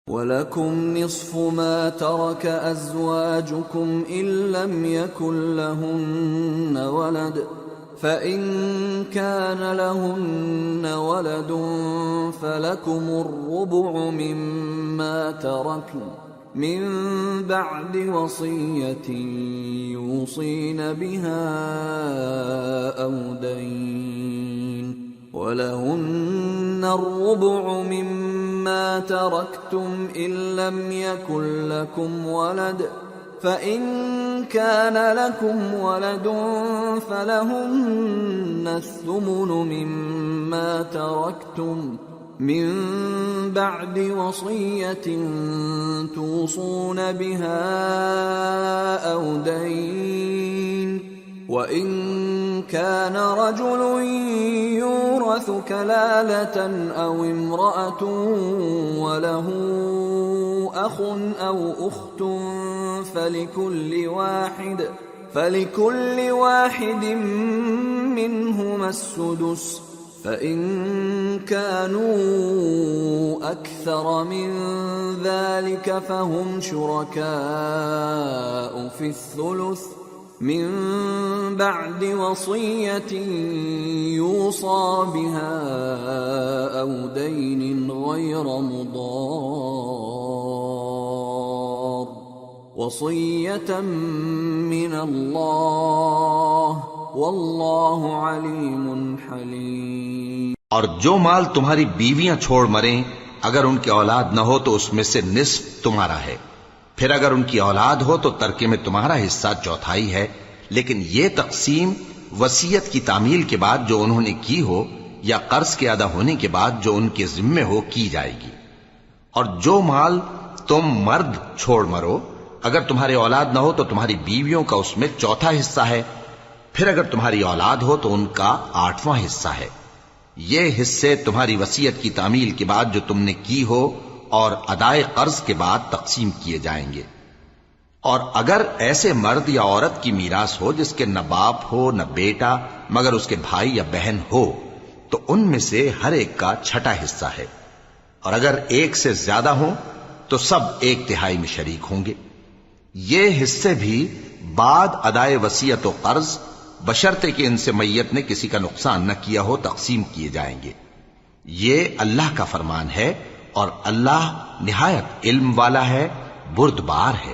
وَلَكُمْ نِصْفُ مَا تَرَكَ أَزْوَاجُكُمْ إِن لَّمْ يَكُن لَّهُنَّ وَلَدٌ فَإِن كَانَ لَهُنَّ وَلَدٌ فَلَكُمُ الرُّبُعُ مِمَّا تَرَكْنَ مِن بَعْدِ وَصِيَّةٍ يُوصِينَ بِهَا أَوْ دَيْنٍ وَلَهُنَّ الرُّبُعُ مِمَّا تَرَكْتُمْ إِن لَّمْ يَكُن لَّكُمْ وَلَدٌ فَإِن كَانَ لَكُمْ وَلَدٌ فَلَهُنَّ الثُّمُنُ مِمَّا تَرَكْتُم مِّن بَعْدِ وَصِيَّةٍ تُوصُونَ بِهَا أَوْ دَيْنٍ وَإِن كَانَ رَجُلٌ يُورَثُ كَلَالَةً أَوْ امْرَأَةٌ وَلَهُ أَخٌ أَوْ أُخْتٌ فَلِكُلِّ واحد منهما السُّدُسُ فَإِن كَانُوا أَكْثَرَ مِن ذَلِكَ فَهُمْ شُرَكَاءُ فِي الثُّلُثِ من بعد وصية يوصى بها أو دين غير مضار وصية من الله والله عليم حليم۔ اور جو مال تمہاری بیویاں چھوڑ مریں اگر ان کی اولاد نہ ہو تو اس میں سے نصف تمہارا ہے، پھر اگر ان کی اولاد ہو تو ترکے میں تمہارا حصہ چوتھائی ہے، لیکن یہ تقسیم وصیت کی تعمیل کے بعد جو انہوں نے کی ہو یا قرض کے ادا ہونے کے بعد جو ان کے ذمے ہو کی جائے گی۔ اور جو مال تم مرد چھوڑ مرو اگر تمہاری اولاد نہ ہو تو تمہاری بیویوں کا اس میں چوتھا حصہ ہے، پھر اگر تمہاری اولاد ہو تو ان کا 8واں حصہ ہے۔ یہ حصے تمہاری وصیت کی تعمیل کے بعد جو تم نے کی ہو اور ادائے قرض کے بعد تقسیم کیے جائیں گے۔ اور اگر ایسے مرد یا عورت کی میراث ہو جس کے نہ باپ ہو نہ بیٹا مگر اس کے بھائی یا بہن ہو تو ان میں سے ہر ایک کا 6واں حصہ ہے، اور اگر ایک سے زیادہ ہوں تو سب 1/3 میں شریک ہوں گے۔ یہ حصے بھی بعد ادائے وصیت و قرض بشرطے کہ ان سے میت نے کسی کا نقصان نہ کیا ہو تقسیم کیے جائیں گے۔ یہ اللہ کا فرمان ہے اور اللہ نہایت علم والا ہے، بردبار ہے۔